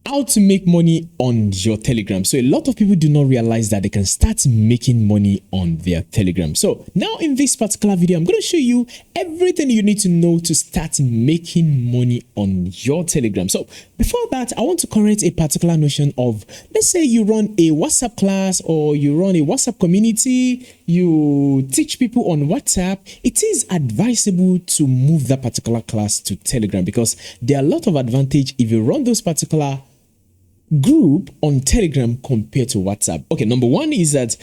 How to make money on your Telegram. So a lot of people do not realize that they can start making money on their Telegram. So now in this particular video, I'm going to show you everything you need to know to start making money on your Telegram. So before that, I want to correct a particular notion of, let's say you run a WhatsApp class or you run a WhatsApp community, you teach people on WhatsApp. It is advisable to move that particular class to Telegram because there are a lot of advantage if you run those particular group on Telegram compared to WhatsApp. Okay, number one is that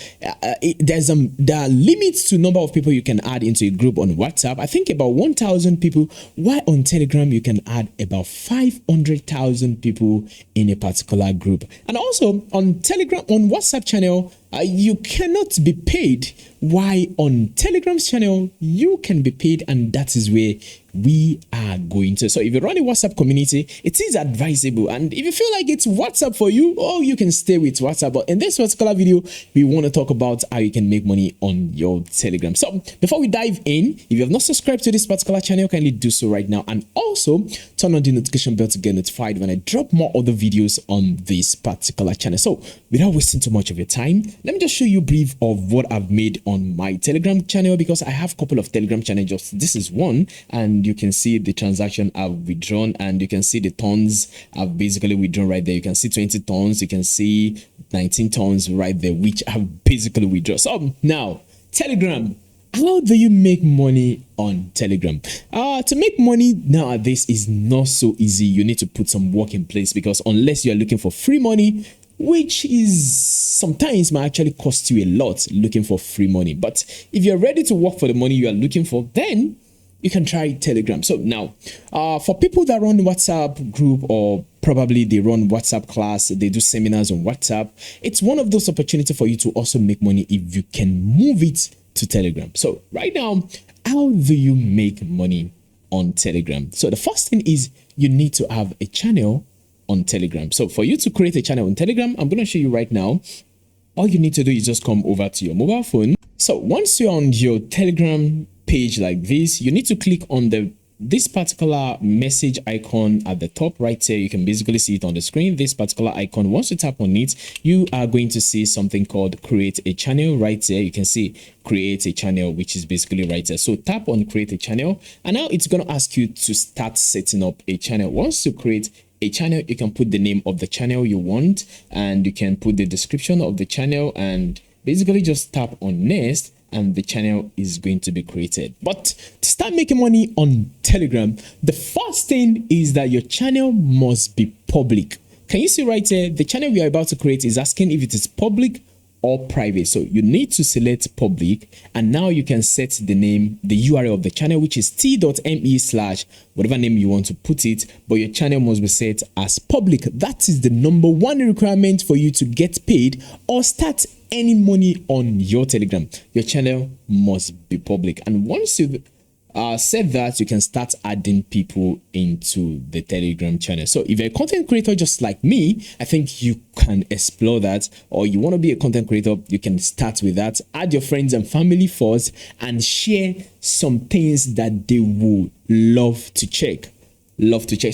there are limits to number of people you can add into a group on WhatsApp. I think about 1,000 people, while on Telegram you can add about 500,000 people in a particular group. And also on Telegram, on WhatsApp channel, you cannot be paid, while on Telegram's channel you can be paid, and that is where we are going to. So if you run a WhatsApp community, it is advisable, and if you feel like it's WhatsApp for you, oh, you can stay with WhatsApp. But in this particular video, we want to talk about how you can make money on your Telegram. So before we dive in, if you have not subscribed to this particular channel, kindly do so right now, and also turn on the notification bell to get notified when I drop more other videos on this particular channel. So without wasting too much of your time, let me just show you a brief of what I've made on my Telegram channel, because I have a couple of Telegram channels. This is one, and you can see the transaction I've withdrawn, and you can see the tons I've basically withdrawn right there. You can see 20 tons, you can see 19 tons right there, which I've basically withdrawn. So now, Telegram. How do you make money on Telegram? To make money nowadays is not so easy. You need to put some work in place, because unless you are looking for free money, which is sometimes might actually cost you a lot looking for free money. But if you're ready to work for the money you are looking for, then you can try Telegram. So now, for people that run WhatsApp group, or probably they run WhatsApp class, they do seminars on WhatsApp, it's one of those opportunities for you to also make money if you can move it to Telegram. So right now, how do you make money on Telegram? So the first thing is you need to have a channel on Telegram. So for you to create a channel on Telegram, I'm going to show you right now. All you need to do is just come over to your mobile phone. So once you're on your Telegram page like this, you need to click on this particular message icon at the top right here. You can basically see it on the screen. This particular icon, once you tap on it, you are going to see something called create a channel right there. You can see create a channel, which is basically right there. So tap on create a channel, and now it's going to ask you to start setting up a channel. Once you create a channel, you can put the name of the channel you want, and you can put the description of the channel, and basically just tap on next, and the channel is going to be created. But to start making money on Telegram, the first thing is that your channel must be public. Can you see right here? The channel we are about to create is asking if it is public or private. So you need to select public, and now you can set the name, the URL of the channel, which is t.me/ whatever name you want to put it, but your channel must be set as public. That is the number one requirement for you to get paid or start any money on your Telegram. Your channel must be public, and once you said that, you can start adding people into the Telegram channel. So if you're a content creator just like me, I think you can explore that, or you want to be a content creator, you can start with that. Add your friends and family first, and share some things that they would love to check.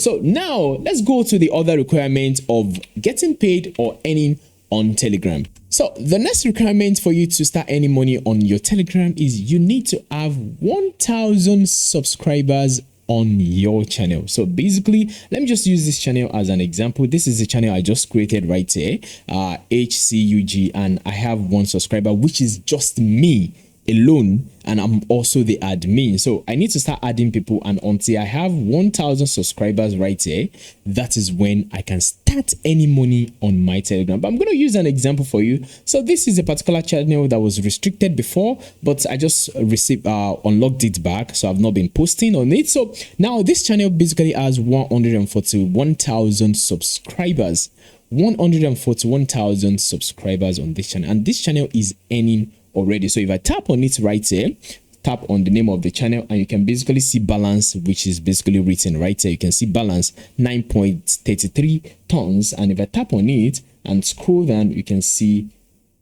So now let's go to the other requirement of getting paid or earning on Telegram. So the next requirement for you to start earning money on your Telegram is you need to have 1,000 subscribers on your channel. So basically, let me just use this channel as an example. This is the channel I just created right here, HCUG, and I have 1 subscriber, which is just me alone, and I'm also the admin. So I need to start adding people, and until I have 1,000 subscribers right here, that is when I can start any money on my Telegram. But I'm going to use an example for you. So this is a particular channel that was restricted before, but I just unlocked it back, so I've not been posting on it. So now this channel basically has 141,000 subscribers. 141,000 subscribers on this channel, and this channel is earning already. So if I tap on it right here, tap on the name of the channel, and you can basically see balance, which is basically written right here. You can see balance 9.33 tons, and if I tap on it and scroll down, you can see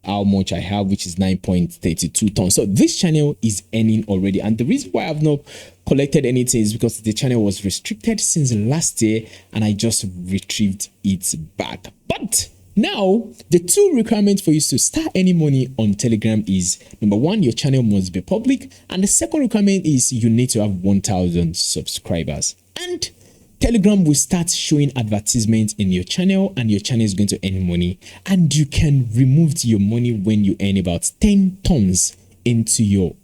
how much I have, which is 9.32 tons. So this channel is earning already, and the reason why I've not collected anything is because the channel was restricted since last year and I just retrieved it back. But now the two requirements for you to start any money on Telegram is, number one, your channel must be public, and the second requirement is you need to have 1,000 subscribers. And Telegram will start showing advertisements in your channel, and your channel is going to earn money, and you can remove your money when you earn about 10 tons into your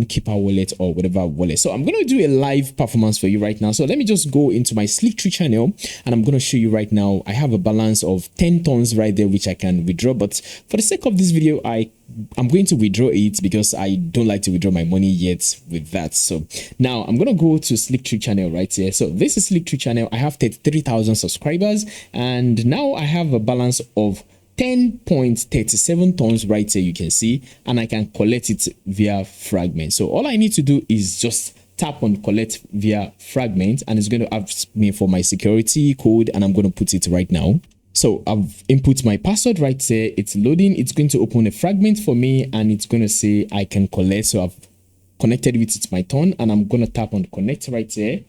Keeper wallet or whatever wallet. So I'm going to do a live performance for you right now. So let me just go into my Slick3 channel, and I'm going to show you right now. I have a balance of 10 tons right there, which I can withdraw. But for the sake of this video, I'm going to withdraw it because I don't like to withdraw my money yet with that. So now I'm going to go to Slick3 channel right here. So this is Slick3 channel. I have 33,000 subscribers, and now I have a balance of 10.37 tons right here, you can see, and I can collect it via fragment. So all I need to do is just tap on collect via fragment, and it's going to ask me for my security code, and I'm going to put it right now. So I've input my password right there. It's loading. It's going to open a fragment for me, and it's going to say I can collect. So I've connected with it my turn, and I'm going to tap on connect right there,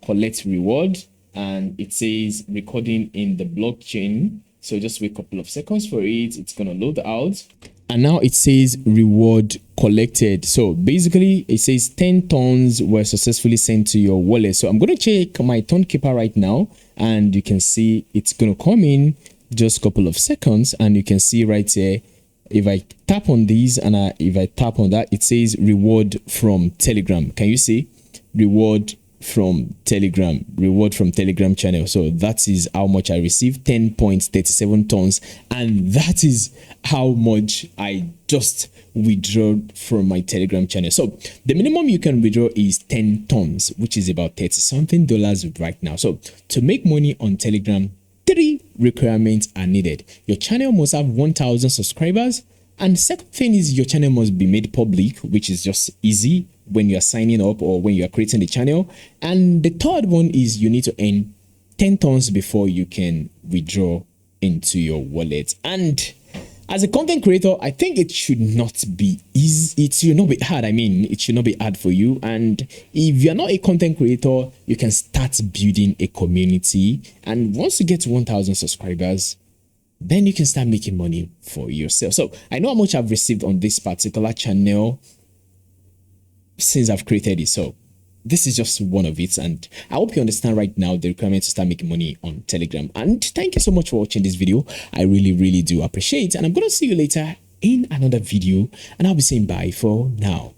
collect reward, and it says recording in the blockchain. So just wait a couple of seconds for it. It's going to load out. And now it says reward collected. So basically it says 10 tons were successfully sent to your wallet. So I'm going to check my Keeper right now, and you can see it's going to come in just a couple of seconds. And you can see right here, if I tap on these and if I tap on that, it says reward from Telegram. Can you see reward from Telegram channel? So that is how much I received, 10.37 tons, and that is how much I just withdraw from my Telegram channel. So the minimum you can withdraw is 10 tons, which is about $30 something right now. So to make money on Telegram, 3 requirements are needed. Your channel must have 1,000 subscribers, and the second thing is your channel must be made public, which is just easy when you are signing up or when you are creating the channel. And the third one is you need to earn 10 tons before you can withdraw into your wallet. And as a content creator, I think it should not be easy. It should not be hard. I mean, it should not be hard for you. And if you're not a content creator, you can start building a community. And once you get to 1,000 subscribers, then you can start making money for yourself. So I know how much I've received on this particular channel since I've created it. So this is just one of it, and I hope you understand right now the requirement to start making money on Telegram. And thank you so much for watching this video. I really do appreciate it, and I'm going to see you later in another video, and I'll be saying bye for now.